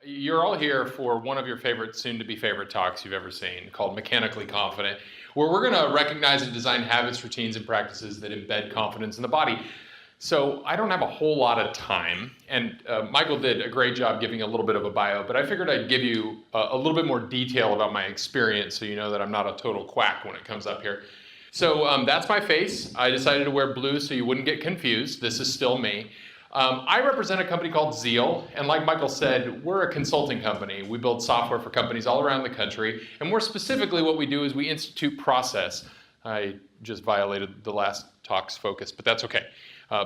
You're all here for one of your favorite, soon-to-be favorite talks you've ever seen, called Mechanically Confident, where we're going to recognize and design habits, routines, and practices that embed confidence in the body. So I don't have a whole lot of time, and Michael did a great job giving a little bit of a bio, but I figured I'd give you a little bit more detail about my experience so you know that I'm not a total quack when it comes up here. So that's my face. I decided to wear blue so you wouldn't get confused. This is still me. I represent a company called Zeal, and like Michael said, we're a consulting company. We build software for companies all around the country, and more specifically what we do is we institute process. I just violated the last talk's focus, but that's okay.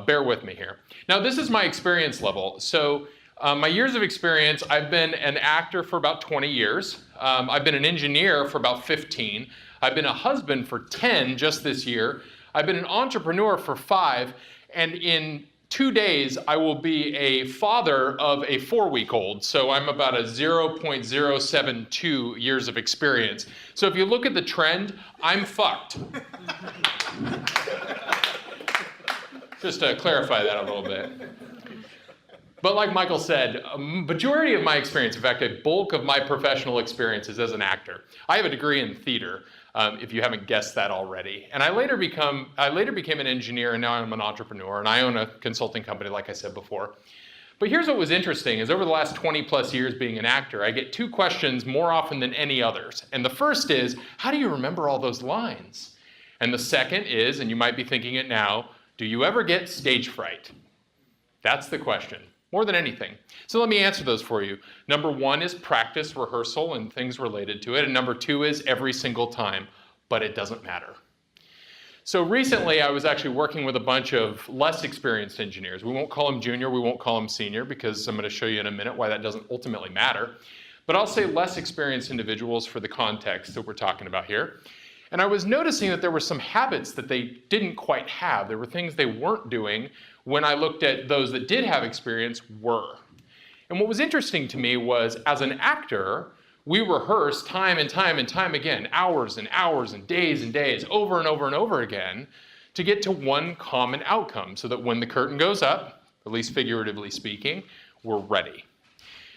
Bear with me here. Now this is my experience level. So my years of experience, I've been an actor for about 20 years. I've been an engineer for about 15. I've been a husband for 10 just this year. I've been an entrepreneur for 5, and in 2 days, I will be a father of a 4-week-old, so I'm about a 0.072 years of experience. So if you look at the trend, I'm fucked. Just to clarify that a little bit. But like Michael said, a majority of my experience, in fact, a bulk of my professional experience is as an actor. I have a degree in theater, if you haven't guessed that already. And I later became an engineer, and now I'm an entrepreneur, and I own a consulting company, like I said before. But here's what was interesting, is over the last 20 plus years being an actor, I get 2 questions more often than any others. And the first is, how do you remember all those lines? And the second is, and you might be thinking it now, do you ever get stage fright? That's the question, more than anything. So let me answer those for you. Number 1 is practice, rehearsal, and things related to it. And number 2 is every single time, but it doesn't matter. So recently I was actually working with a bunch of less experienced engineers. We won't call them junior, we won't call them senior, because I'm going to show you in a minute why that doesn't ultimately matter. But I'll say less experienced individuals for the context that we're talking about here. And I was noticing that there were some habits that they didn't quite have. There were things they weren't doing when I looked at those that did have experience were. And what was interesting to me was, as an actor, we rehearse time and time and time again, hours and hours and days, over and over and over again, to get to one common outcome, so that when the curtain goes up, at least figuratively speaking, we're ready.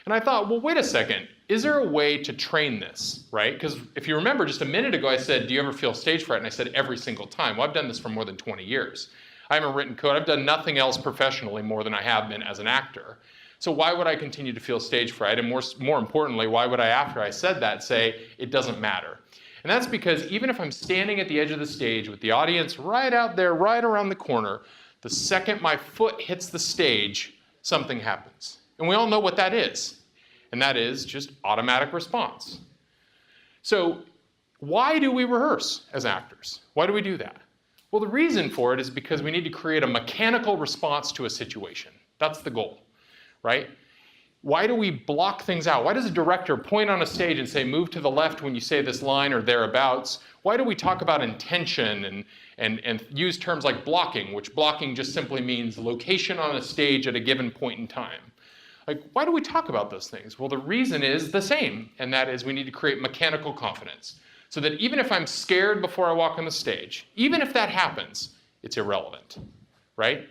And I thought, well, wait a second, is there a way to train this, right? Because if you remember just a minute ago, I said, do you ever feel stage fright? And I said, every single time. Well, I've done this for more than 20 years. I haven't written code. I've done nothing else professionally more than I have been as an actor. So why would I continue to feel stage fright? And more importantly, why would I, after I said that, say, it doesn't matter? And that's because even if I'm standing at the edge of the stage with the audience right out there, right around the corner, the second my foot hits the stage, something happens. And we all know what that is. And that is just automatic response. So why do we rehearse as actors? Why do we do that? Well, the reason for it is because we need to create a mechanical response to a situation. That's the goal, right? Why do we block things out? Why does a director point on a stage and say, move to the left when you say this line or thereabouts? Why do we talk about intention and use terms like blocking, which blocking just simply means location on a stage at a given point in time? Like, why do we talk about those things? Well, the reason is the same, and that is we need to create mechanical confidence. So that even if I'm scared before I walk on the stage, even if that happens, it's irrelevant, right?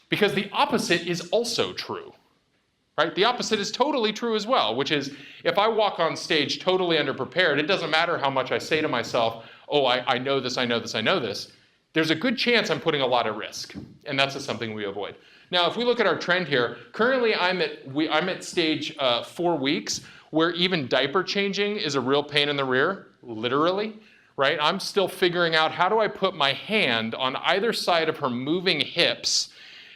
Because the opposite is also true, right? The opposite is totally true as well, which is if I walk on stage totally underprepared, it doesn't matter how much I say to myself, oh, I know this, I know this, I know this. There's a good chance I'm putting a lot at risk, and that's just something we avoid. Now, if we look at our trend here, currently I'm at stage 4 weeks, where even diaper changing is a real pain in the rear, literally, right? I'm still figuring out how do I put my hand on either side of her moving hips,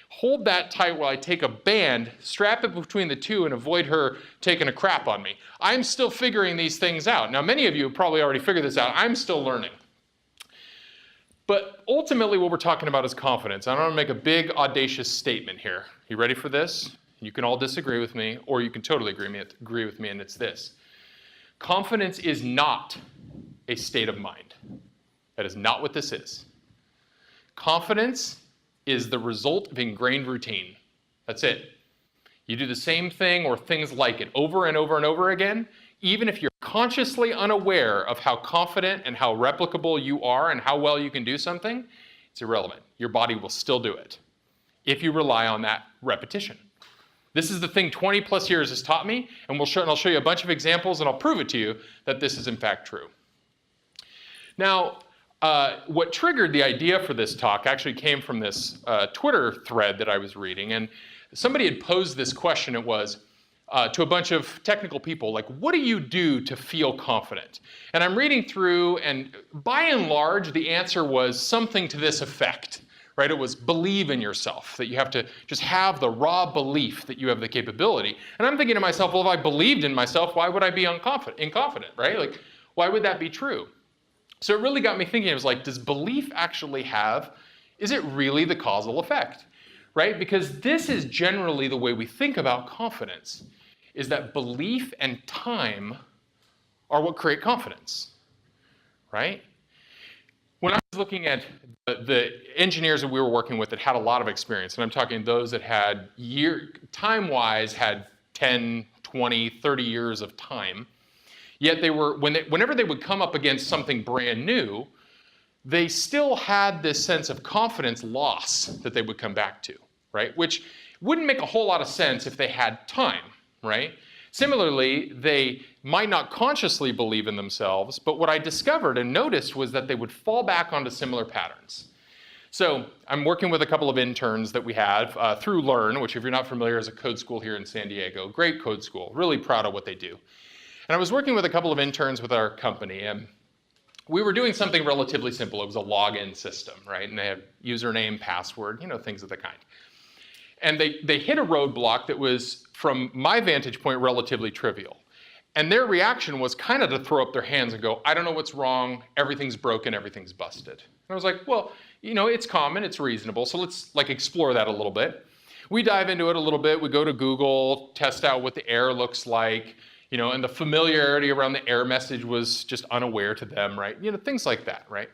hold that tight while I take a band, strap it between the two, and avoid her taking a crap on me. I'm still figuring these things out. Now, many of you have probably already figured this out. I'm still learning. But ultimately, what we're talking about is confidence. I want to make a big, audacious statement here. You ready for this? You can all disagree with me, or you can totally agree with me, and it's this. Confidence is not a state of mind. That is not what this is. Confidence is the result of ingrained routine. That's it. You do the same thing or things like it over and over and over again, even if you're consciously unaware of how confident and how replicable you are and how well you can do something, it's irrelevant. Your body will still do it if you rely on that repetition. This is the thing 20 plus years has taught me, and I'll show you a bunch of examples, and I'll prove it to you that this is in fact true. Now, what triggered the idea for this talk actually came from this Twitter thread that I was reading, and somebody had posed this question. It was to a bunch of technical people, like, what do you do to feel confident? And I'm reading through, and by and large, the answer was something to this effect. Right? It was believe in yourself, that you have to just have the raw belief that you have the capability. And I'm thinking to myself, well, if I believed in myself, why would I be inconfident, right? Like, why would that be true? So it really got me thinking. It was like, does belief actually is it really the causal effect, right? Because this is generally the way we think about confidence, is that belief and time are what create confidence, right? When I was looking at the engineers that we were working with that had a lot of experience, and I'm talking those that had time-wise had 10, 20, 30 years of time, yet whenever they would come up against something brand new, they still had this sense of confidence loss that they would come back to, right? Which wouldn't make a whole lot of sense if they had time, right? Similarly, they might not consciously believe in themselves, but what I discovered and noticed was that they would fall back onto similar patterns. So I'm working with a couple of interns that we have through Learn, which if you're not familiar is a code school here in San Diego. Great code school, really proud of what they do. And I was working with a couple of interns with our company, and we were doing something relatively simple. It was a login system, right? And they have username, password, things of the kind. And they hit a roadblock that was, from my vantage point, relatively trivial. And their reaction was kind of to throw up their hands and go, I don't know what's wrong, everything's broken, everything's busted. And I was like, well, it's common, it's reasonable, so let's explore that a little bit. We dive into it a little bit, we go to Google, test out what the error looks like, and the familiarity around the error message was just unaware to them, right? Things like that, right?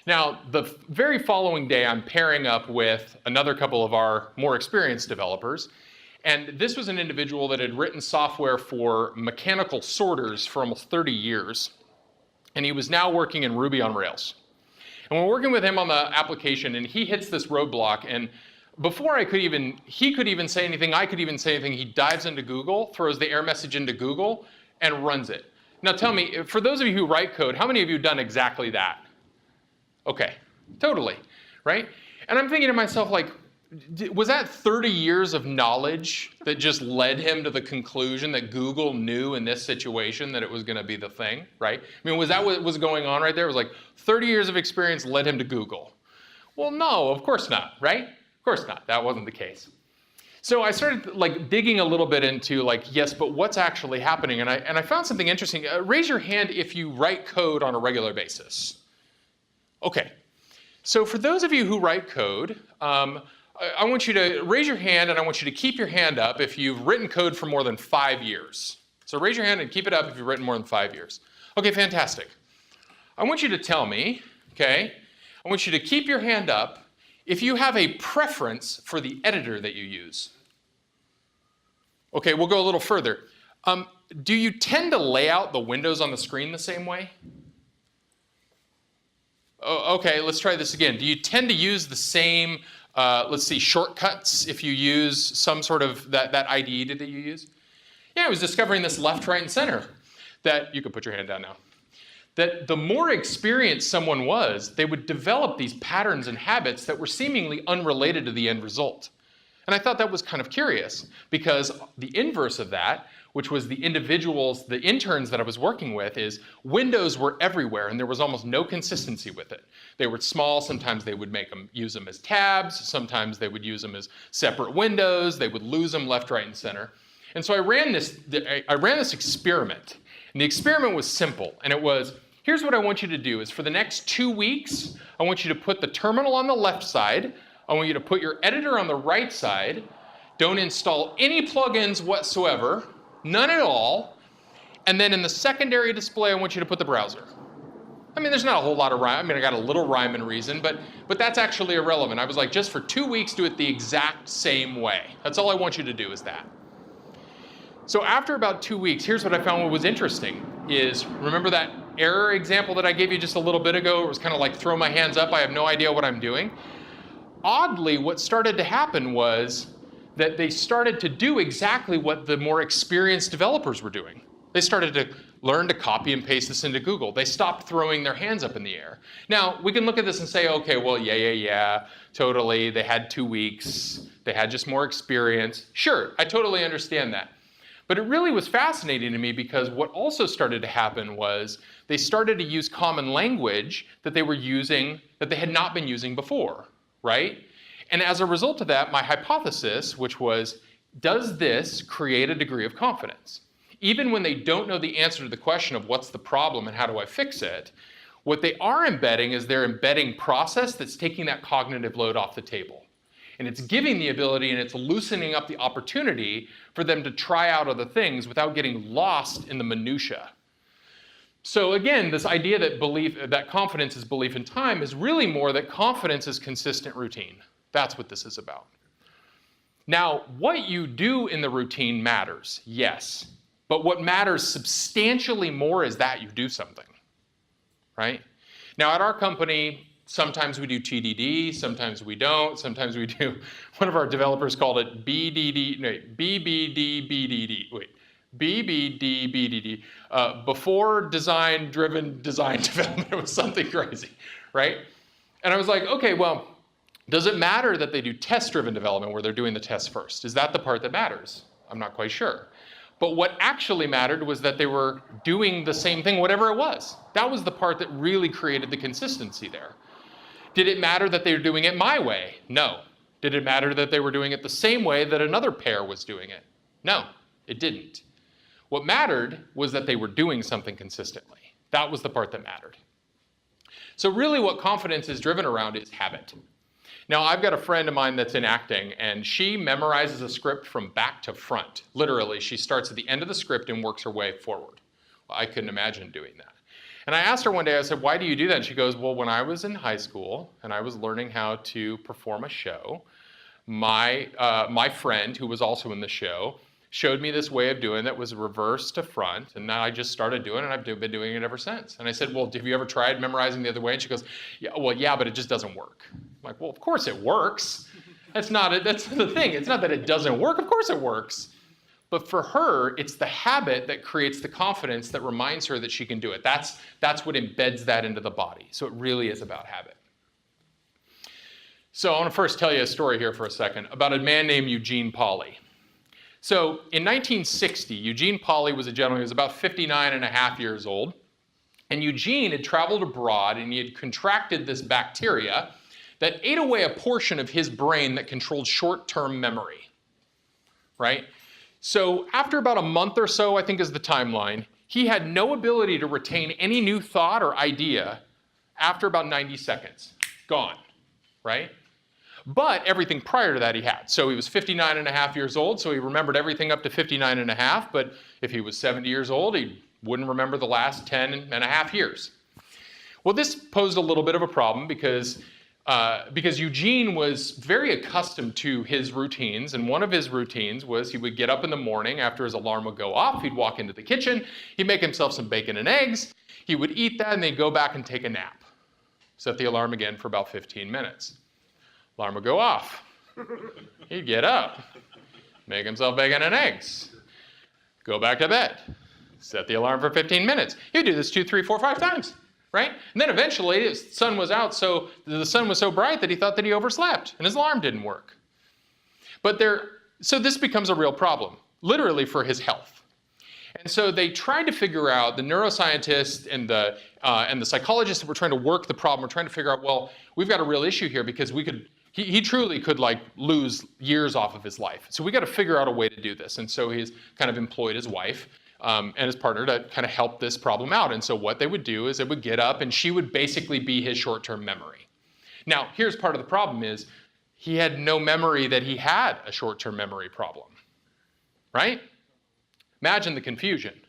Now, the very following day, I'm pairing up with another couple of our more experienced developers. And this was an individual that had written software for mechanical sorters for almost 30 years. And he was now working in Ruby on Rails. And we're working with him on the application, and he hits this roadblock. And before he could even say anything, I could even say anything, he dives into Google, throws the error message into Google, and runs it. Now tell me, for those of you who write code, how many of you have done exactly that? Okay, totally, right? And I'm thinking to myself, like, was that 30 years of knowledge that just led him to the conclusion that Google knew in this situation that it was going to be the thing, right? I mean, was that what was going on right there? It was like 30 years of experience led him to Google. Well, no, of course not, right? Of course not. That wasn't the case. So I started digging a little bit into yes, but what's actually happening? And I found something interesting. Raise your hand if you write code on a regular basis. Okay, so for those of you who write code, I want you to raise your hand, and I want you to keep your hand up if you've written code for more than 5 years. So raise your hand and keep it up if you've written more than 5 years. Okay, fantastic. I want you to tell me, okay, I want you to keep your hand up if you have a preference for the editor that you use. Okay, we'll go a little further. Do you tend to lay out the windows on the screen the same way? Oh, okay, let's try this again. Do you tend to use the same, shortcuts if you use some sort of that IDE that you use? Yeah, I was discovering this left, right, and center that, you can put your hand down now, that the more experienced someone was, they would develop these patterns and habits that were seemingly unrelated to the end result. And I thought that was kind of curious, because the inverse of that, which was the interns that I was working with, is windows were everywhere and there was almost no consistency with it. They were small, sometimes they would use them as tabs, sometimes they would use them as separate windows, they would lose them left, right, and center. And so I ran this experiment, and the experiment was simple, and it was, here's what I want you to do, is for the next 2 weeks, I want you to put the terminal on the left side, I want you to put your editor on the right side, don't install any plugins whatsoever, none at all, and then in the secondary display, I want you to put the browser. I mean, there's not a whole lot of rhyme. I mean, I got a little rhyme and reason, but that's actually irrelevant. I was like, just for 2 weeks, do it the exact same way. That's all I want you to do is that. So after about 2 weeks, here's what I found what was interesting is, remember that error example that I gave you just a little bit ago? It was kind of like throw my hands up, I have no idea what I'm doing. Oddly, what started to happen was that they started to do exactly what the more experienced developers were doing. They started to learn to copy and paste this into Google. They stopped throwing their hands up in the air. Now, we can look at this and say, okay, well, yeah, totally. They had 2 weeks. They had just more experience. Sure, I totally understand that. But it really was fascinating to me because what also started to happen was they started to use common language that they were using, that they had not been using before, right? And as a result of that, my hypothesis, which was, does this create a degree of confidence? Even when they don't know the answer to the question of what's the problem and how do I fix it, what they are embedding is they're embedding process that's taking that cognitive load off the table. And it's giving the ability and it's loosening up the opportunity for them to try out other things without getting lost in the minutia. So again, this idea that confidence is belief in time is really more that confidence is consistent routine. That's what this is about. Now, what you do in the routine matters, yes. But what matters substantially more is that you do something, right? Now, at our company, sometimes we do TDD, sometimes we don't, sometimes we do, one of our developers called it BBD, before design-driven design development. It was something crazy, right? And I was like, okay, well, does it matter that they do test-driven development where they're doing the test first? Is that the part that matters? I'm not quite sure. But what actually mattered was that they were doing the same thing, whatever it was. That was the part that really created the consistency there. Did it matter that they were doing it my way? No. Did it matter that they were doing it the same way that another pair was doing it? No, it didn't. What mattered was that they were doing something consistently. That was the part that mattered. So really what confidence is driven around is habit. Now, I've got a friend of mine that's in acting, and she memorizes a script from back to front. Literally, she starts at the end of the script and works her way forward. Well, I couldn't imagine doing that. And I asked her one day, I said, why do you do that? And she goes, well, when I was in high school and I was learning how to perform a show, my friend, who was also in the show, showed me this way of doing that was reverse to front, and now I just started doing it, and I've been doing it ever since. And I said, well, have you ever tried memorizing the other way? And she goes, yeah, but it just doesn't work. I'm like, well, of course it works. That's the thing. It's not that it doesn't work. Of course it works. But for her, it's the habit that creates the confidence that reminds her that she can do it. That's what embeds that into the body. So it really is about habit. So I want to first tell you a story here for a second about a man named Eugene Poly. So in 1960, Eugene Poly was a gentleman who was about 59 and a half years old. And Eugene had traveled abroad and he had contracted this bacteria that ate away a portion of his brain that controlled short-term memory, right? So after about a month or so, I think is the timeline, he had no ability to retain any new thought or idea after about 90 seconds. Gone, right? But everything prior to that he had. So he was 59 and a half years old, so he remembered everything up to 59 and a half, but if he was 70 years old, he wouldn't remember the last 10 and a half years. Well, this posed a little bit of a problem because Eugene was very accustomed to his routines, and one of his routines was he would get up in the morning after his alarm would go off, he'd walk into the kitchen, he'd make himself some bacon and eggs, he would eat that, and then he'd go back and take a nap. Set the alarm again for about 15 minutes. Alarm would go off. He'd get up, make himself bacon and eggs, go back to bed, set the alarm for 15 minutes. He'd do this 2, 3, 4, 5 times. Right? And then eventually the sun was out, so the sun was so bright that he thought that he overslept and his alarm didn't work. So this becomes a real problem, literally for his health. And so they tried to figure out, the neuroscientists and the psychologists that were trying to work the problem were trying to figure out, well, we've got a real issue here because he truly could like lose years off of his life. So we got to figure out a way to do this. And so he's kind of employed his wife and his partner to kind of help this problem out. And so what they would do is they would get up and she would basically be his short-term memory. Now, here's part of the problem is he had no memory that he had a short-term memory problem, right? Imagine the confusion.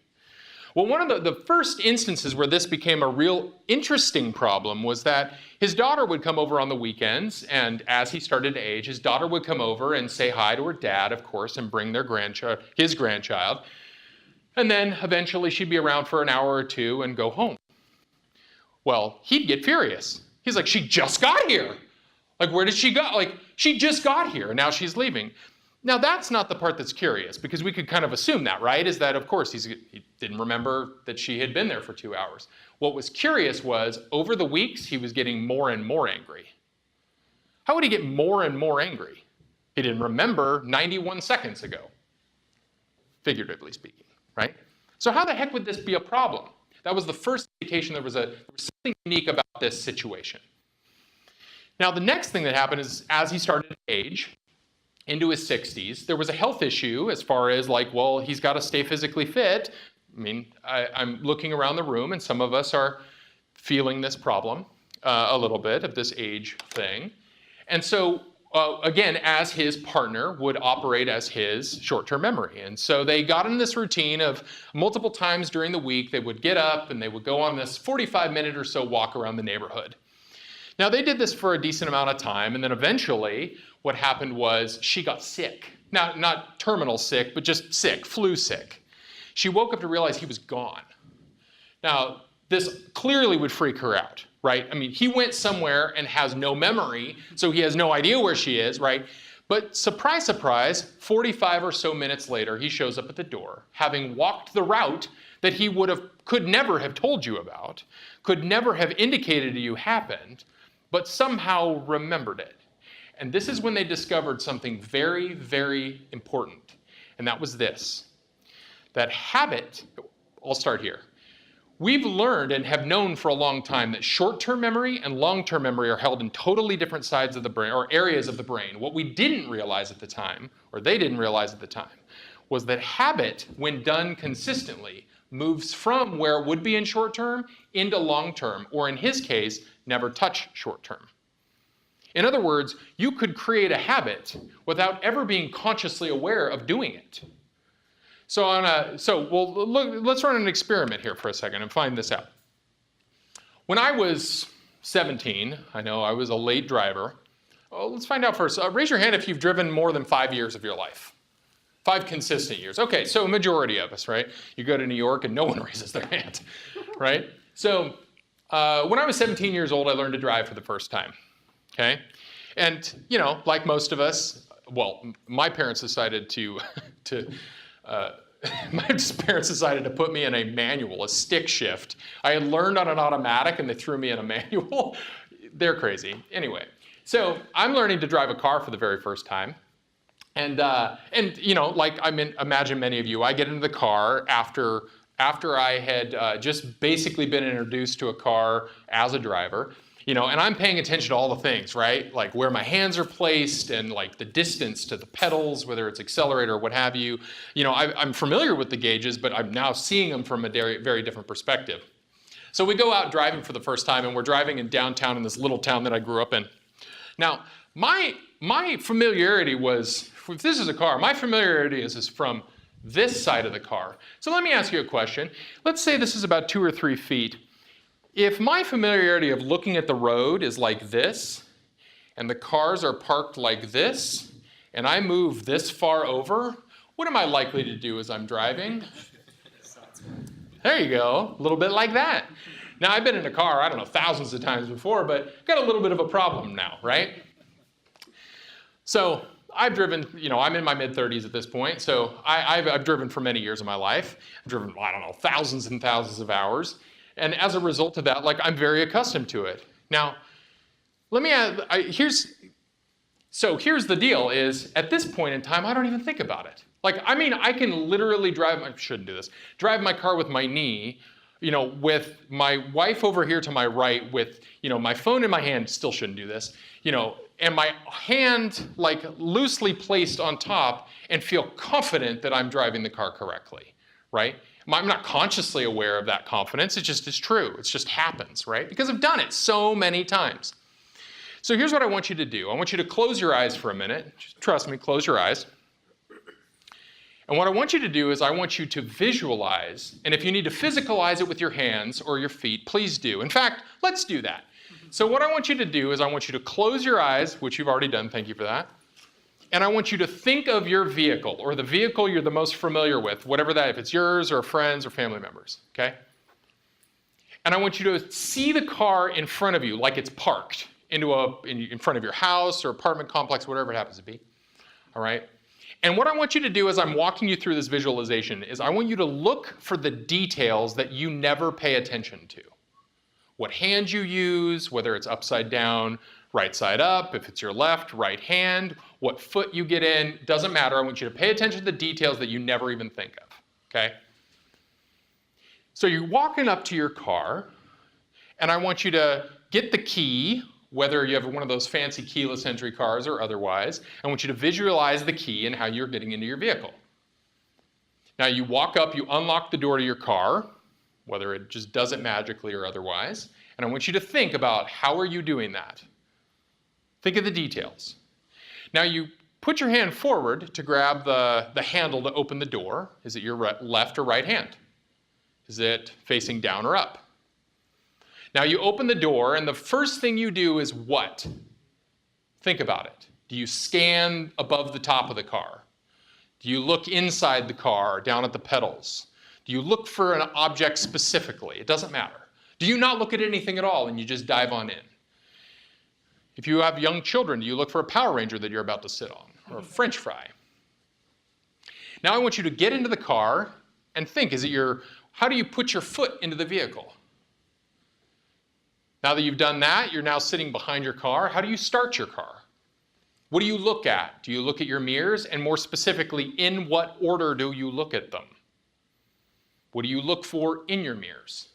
Well, one of the first instances where this became a real interesting problem was that his daughter would come over on the weekends, and as he started to age, his daughter would come over and say hi to her dad, of course, and bring his grandchild. And then eventually she'd be around for an hour or two and go home. Well, he'd get furious. He's like, she just got here. Like, where did she go? Like, she just got here and now she's leaving. Now, that's not the part that's curious, because we could kind of assume that, right? Is that, of course, he didn't remember that she had been there for 2 hours. What was curious was, over the weeks, he was getting more and more angry. How would he get more and more angry? He didn't remember 91 seconds ago, figuratively speaking, right? So how the heck would this be a problem? That was the first indication there was something unique about this situation. Now, the next thing that happened is, as he started to age, into his 60s, there was a health issue as far as like, well, he's got to stay physically fit. I mean, I'm looking around the room, and some of us are feeling this problem a little bit of this age thing. And so, again, as his partner would operate as his short-term memory. And so they got in this routine of multiple times during the week, they would get up and they would go on this 45-minute or so walk around the neighborhood. Now, they did this for a decent amount of time, and then eventually what happened was she got sick. Not terminal sick, but just sick, flu sick. She woke up to realize he was gone. Now, this clearly would freak her out, right? I mean, he went somewhere and has no memory, so he has no idea where she is, right? But surprise, surprise, 45 or so minutes later, he shows up at the door, having walked the route that he could never have told you about, could never have indicated to you happened, but somehow remembered it. And this is when they discovered something very, very important. And that was this. That habit, I'll start here. We've learned and have known for a long time that short-term memory and long-term memory are held in totally different sides of the brain, or areas of the brain. What we didn't realize at the time, or they didn't realize at the time, was that habit, when done consistently, moves from where it would be in short-term into long-term, or in his case, never touch short-term. In other words, you could create a habit without ever being consciously aware of doing it. Let's run an experiment here for a second and find this out. When I was 17, I know I was a late driver. Oh, let's find out first. Raise your hand if you've driven more than 5 years of your life. 5 consistent years. Okay, so a majority of us, right? You go to New York and no one raises their hand, right? So when I was 17 years old, I learned to drive for the first time, okay? And, you know, like most of us, well, my parents decided my parents decided to put me in a manual, a stick shift. I had learned on an automatic and they threw me in a manual. They're crazy. Anyway, so I'm learning to drive a car for the very first time. And you know, like imagine many of you, I get into the car after I had just basically been introduced to a car as a driver. You know, and I'm paying attention to all the things, right? Like where my hands are placed and like the distance to the pedals, whether it's accelerator or what have you. You know, I'm familiar with the gauges, but I'm now seeing them from a very, very different perspective. So we go out driving for the first time, and we're driving in downtown in this little town that I grew up in. Now, my familiarity was, if this is a car, my familiarity is from this side of the car. So let me ask you a question. Let's say this is about 2 or 3 feet. If my familiarity of looking at the road is like this, and the cars are parked like this, and I move this far over, what am I likely to do as I'm driving? There you go, a little bit like that. Now, I've been in a car, I don't know, thousands of times before, but got a little bit of a problem now, right? So I've driven, you know, I'm in my mid-30s at this point, so I've driven for many years of my life. I've driven, I don't know, thousands and thousands of hours. And as a result of that, like, I'm very accustomed to it. Now, let me add, here's the deal is, at this point in time, I don't even think about it. Like, I mean, I can literally drive my car with my knee, you know, with my wife over here to my right with, you know, my phone in my hand, still shouldn't do this, you know, and my hand, like, loosely placed on top and feel confident that I'm driving the car correctly, right? I'm not consciously aware of that confidence. It just is true. It just happens, right? Because I've done it so many times. So here's what I want you to do. I want you to close your eyes for a minute. Just trust me, close your eyes. And what I want you to do is I want you to visualize, and if you need to physicalize it with your hands or your feet, please do. In fact, let's do that. So what I want you to do is I want you to close your eyes, which you've already done, thank you for that. And I want you to think of your vehicle, or the vehicle you're the most familiar with, whatever that, if it's yours or friends or family members, okay? And I want you to see the car in front of you like it's parked in front of your house or apartment complex, whatever it happens to be, all right? And what I want you to do as I'm walking you through this visualization is I want you to look for the details that you never pay attention to. What hand you use, whether it's upside down, right side up, if it's your left, right hand, what foot you get in, doesn't matter. I want you to pay attention to the details that you never even think of, okay? So you're walking up to your car, and I want you to get the key, whether you have one of those fancy keyless entry cars or otherwise. I want you to visualize the key and how you're getting into your vehicle. Now you walk up, you unlock the door to your car, whether it just does it magically or otherwise, and I want you to think about how are you doing that. Think of the details. Now you put your hand forward to grab the handle to open the door. Is it your left or right hand? Is it facing down or up? Now you open the door, and the first thing you do is what? Think about it. Do you scan above the top of the car? Do you look inside the car, down at the pedals? Do you look for an object specifically? It doesn't matter. Do you not look at anything at all and you just dive on in? If you have young children, do you look for a Power Ranger that you're about to sit on, or a French fry? Now I want you to get into the car and think, how do you put your foot into the vehicle? Now that you've done that, you're now sitting behind your car. How do you start your car? What do you look at? Do you look at your mirrors? And more specifically, in what order do you look at them? What do you look for in your mirrors?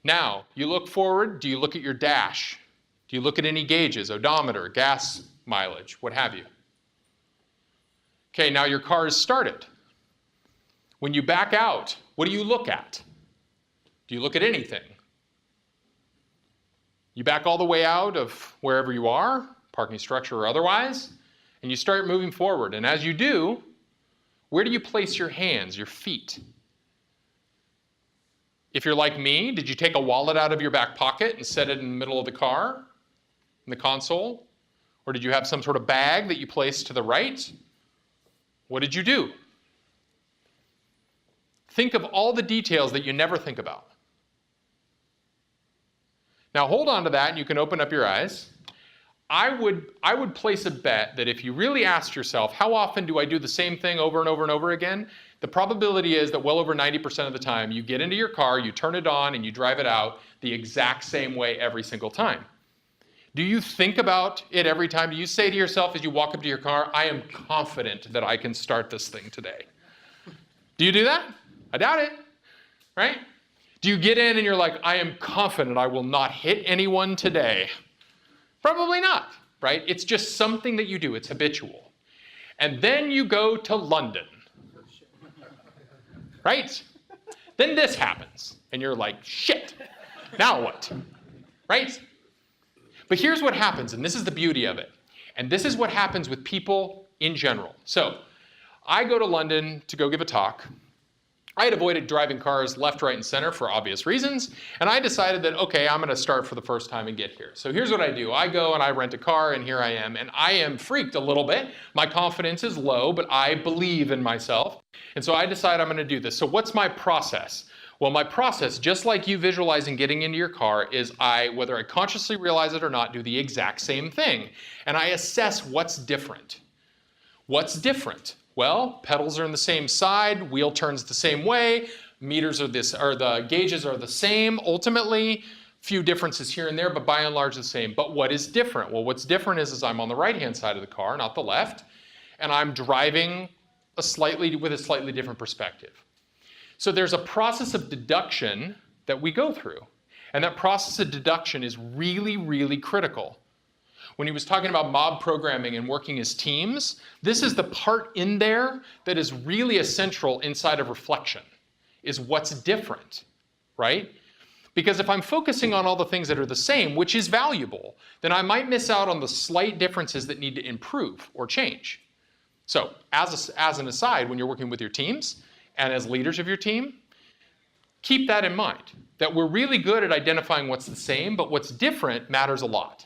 Now, you look forward. Do you look at your dash? Do you look at any gauges, odometer, gas mileage, what have you? Okay, now your car is started. When you back out, what do you look at? Do you look at anything? You back all the way out of wherever you are, parking structure or otherwise, and you start moving forward. And as you do, where do you place your hands, your feet? If you're like me, did you take a wallet out of your back pocket and set it in the middle of the car, in the console? Or did you have some sort of bag that you placed to the right? What did you do? Think of all the details that you never think about. Now hold on to that, and you can open up your eyes. I would place a bet that if you really asked yourself, how often do I do the same thing over and over and over again? The probability is that well over 90% of the time, you get into your car, you turn it on, and you drive it out the exact same way every single time. Do you think about it every time? Do you say to yourself as you walk up to your car, I am confident that I can start this thing today? Do you do that? I doubt it, right? Do you get in and you're like, I am confident I will not hit anyone today? Probably not, right? It's just something that you do. It's habitual. And then you go to London, right? Then this happens, and you're like, shit, now what, right? But here's what happens, and this is the beauty of it. And this is what happens with people in general. So I go to London to go give a talk. I had avoided driving cars left, right, and center for obvious reasons, and I decided that, okay, I'm going to start for the first time and get here. So here's what I do. I go and I rent a car, and here I am, and I am freaked a little bit. My confidence is low, but I believe in myself, and so I decide I'm going to do this. So what's my process? Well, my process, just like you visualizing getting into your car, is whether I consciously realize it or not, do the exact same thing, and I assess what's different. What's different? Well, pedals are on the same side, wheel turns the same way, the gauges are the same ultimately, few differences here and there, but by and large the same. But what is different? Well, what's different is I'm on the right-hand side of the car, not the left, and I'm driving with a slightly different perspective. So there's a process of deduction that we go through, and that process of deduction is really, really critical. When he was talking about mob programming and working as teams, this is the part in there that is really essential inside of reflection, is what's different, right? Because if I'm focusing on all the things that are the same, which is valuable, then I might miss out on the slight differences that need to improve or change. So as an aside, when you're working with your teams and as leaders of your team, keep that in mind, that we're really good at identifying what's the same, but what's different matters a lot.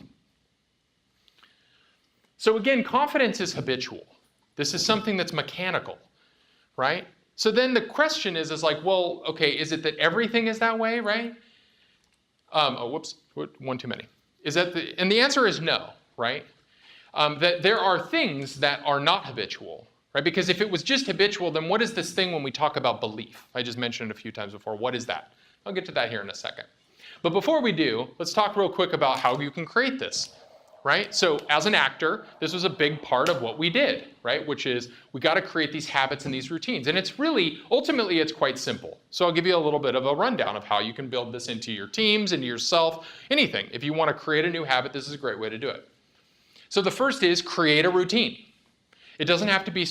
So again, confidence is habitual. This is something that's mechanical, right? So then the question is like, well, okay, is it that everything is that way, right? Oh, whoops, one too many. And the answer is no, right? that there are things that are not habitual, right? Because if it was just habitual, then what is this thing when we talk about belief? I just mentioned it a few times before. What is that? I'll get to that here in a second. But before we do, let's talk real quick about how you can create this, right? So as an actor, this was a big part of what we did, right? Which is we got to create these habits and these routines. And it's really, ultimately, it's quite simple. So I'll give you a little bit of a rundown of how you can build this into your teams, into yourself, anything. If you want to create a new habit, this is a great way to do it. So the first is create a routine. It doesn't have to be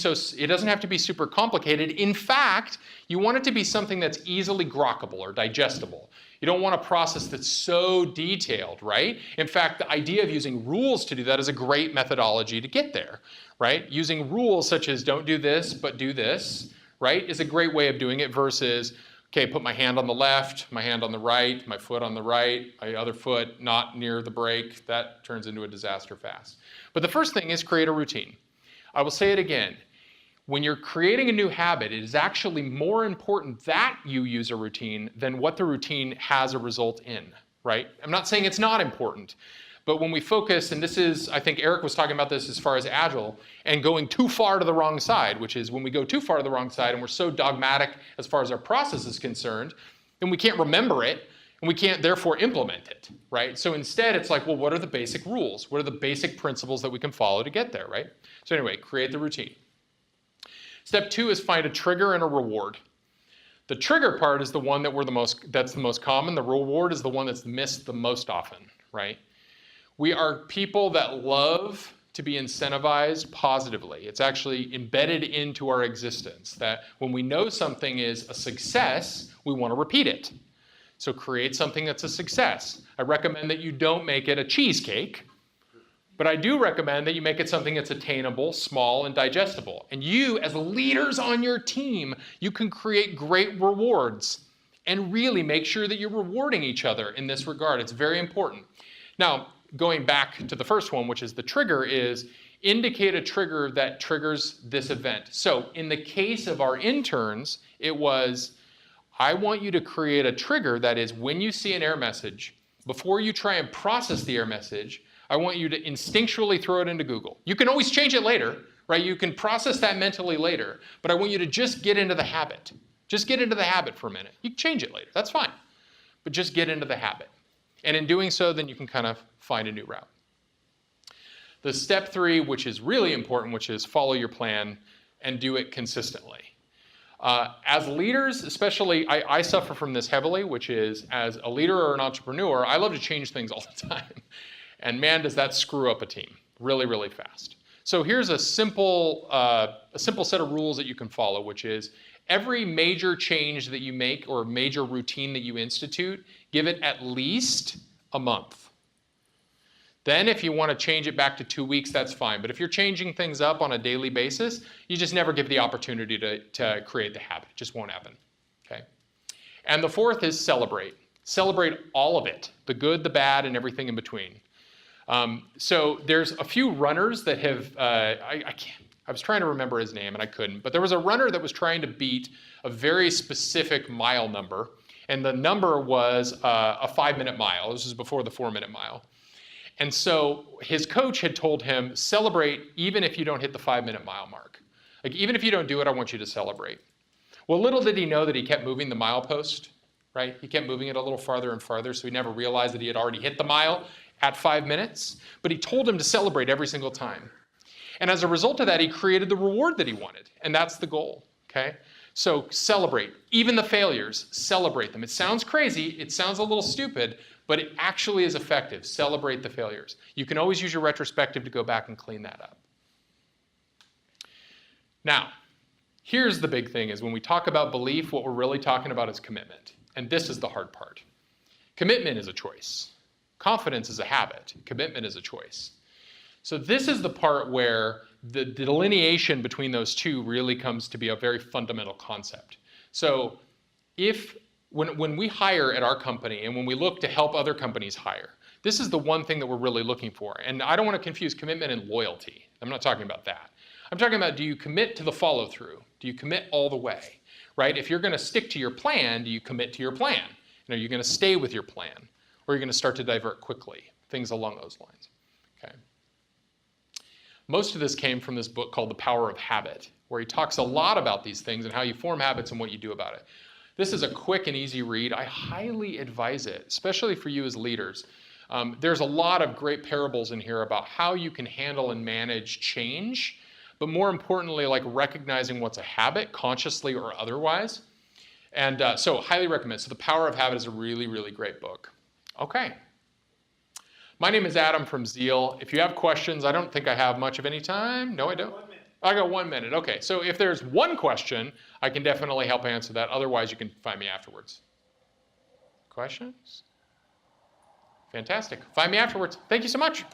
super complicated. In fact, you want it to be something that's easily grokkable or digestible. You don't want a process that's so detailed, right? In fact, the idea of using rules to do that is a great methodology to get there, right? Using rules such as don't do this, but do this, right, is a great way of doing it versus, okay, put my hand on the left, my hand on the right, my foot on the right, my other foot not near the brake. That turns into a disaster fast. But the first thing is create a routine. I will say it again. When you're creating a new habit, it is actually more important that you use a routine than what the routine has a result in, right? I'm not saying it's not important, but when we focus, and this is, I think Eric was talking about this as far as Agile, and going too far to the wrong side, which is when we go too far to the wrong side and we're so dogmatic as far as our process is concerned, then we can't remember it, and we can't therefore implement it, right? So instead, it's like, well, what are the basic rules? What are the basic principles that we can follow to get there, right? So anyway, create the routine. Step 2 is find a trigger and a reward. The trigger part is the one that's the most common. The reward is the one that's missed the most often, right? We are people that love to be incentivized positively. It's actually embedded into our existence that when we know something is a success, we want to repeat it. So create something that's a success. I recommend that you don't make it a cheesecake, but I do recommend that you make it something that's attainable, small, and digestible. And you, as leaders on your team, you can create great rewards and really make sure that you're rewarding each other in this regard. It's very important. Now, going back to the first one, which is the trigger, is indicate a trigger that triggers this event. So in the case of our interns, it was, I want you to create a trigger that is when you see an error message, before you try and process the error message, I want you to instinctually throw it into Google. You can always change it later, right? You can process that mentally later, but I want you to just get into the habit. Just get into the habit for a minute. You can change it later, that's fine. But just get into the habit. And in doing so, then you can kind of find a new route. The step 3, which is really important, which is follow your plan and do it consistently. As leaders, especially, I suffer from this heavily, which is as a leader or an entrepreneur, I love to change things all the time. And man, does that screw up a team really, really fast. So here's a simple set of rules that you can follow, which is every major change that you make or major routine that you institute, give it at least a month. Then if you want to change it back to 2 weeks, that's fine. But if you're changing things up on a daily basis, you just never give the opportunity to create the habit. It just won't happen, okay? And the fourth is celebrate. Celebrate all of it, the good, the bad, and everything in between. So there's a few runners that have, I was trying to remember his name and I couldn't, but there was a runner that was trying to beat a very specific mile number, and the number was a 5-minute mile. This was before the 4-minute mile. And so his coach had told him, celebrate even if you don't hit the 5-minute mile mark. Like, even if you don't do it, I want you to celebrate. Well, little did he know that he kept moving the milepost, right? He kept moving it a little farther and farther, so he never realized that he had already hit the mile at 5 minutes, but he told him to celebrate every single time. And as a result of that, he created the reward that he wanted, and that's the goal, okay? So celebrate. Even the failures, celebrate them. It sounds crazy, it sounds a little stupid, but it actually is effective. Celebrate the failures. You can always use your retrospective to go back and clean that up. Now, here's the big thing, is when we talk about belief, what we're really talking about is commitment. And this is the hard part. Commitment is a choice. Confidence is a habit. Commitment is a choice. So this is the part where the delineation between those two really comes to be a very fundamental concept. So when we hire at our company and when we look to help other companies hire, this is the one thing that we're really looking for. And I don't want to confuse commitment and loyalty. I'm not talking about that. I'm talking about, do you commit to the follow through? Do you commit all the way, right? If you're going to stick to your plan, do you commit to your plan? And are you going to stay with your plan? Or are you going to start to divert quickly? Things along those lines, okay? Most of this came from this book called The Power of Habit, where he talks a lot about these things and how you form habits and what you do about it. This is a quick and easy read. I highly advise it, especially for you as leaders. There's a lot of great parables in here about how you can handle and manage change, but more importantly, like recognizing what's a habit, consciously or otherwise. And so highly recommend. So The Power of Habit is a really, really great book. Okay. My name is Adam from Zeal. If you have questions, I don't think I have much of any time. No, I don't. 1 minute. I got 1 minute. Okay, so if there's one question, I can definitely help answer that. Otherwise, you can find me afterwards. Questions? Fantastic. Find me afterwards. Thank you so much.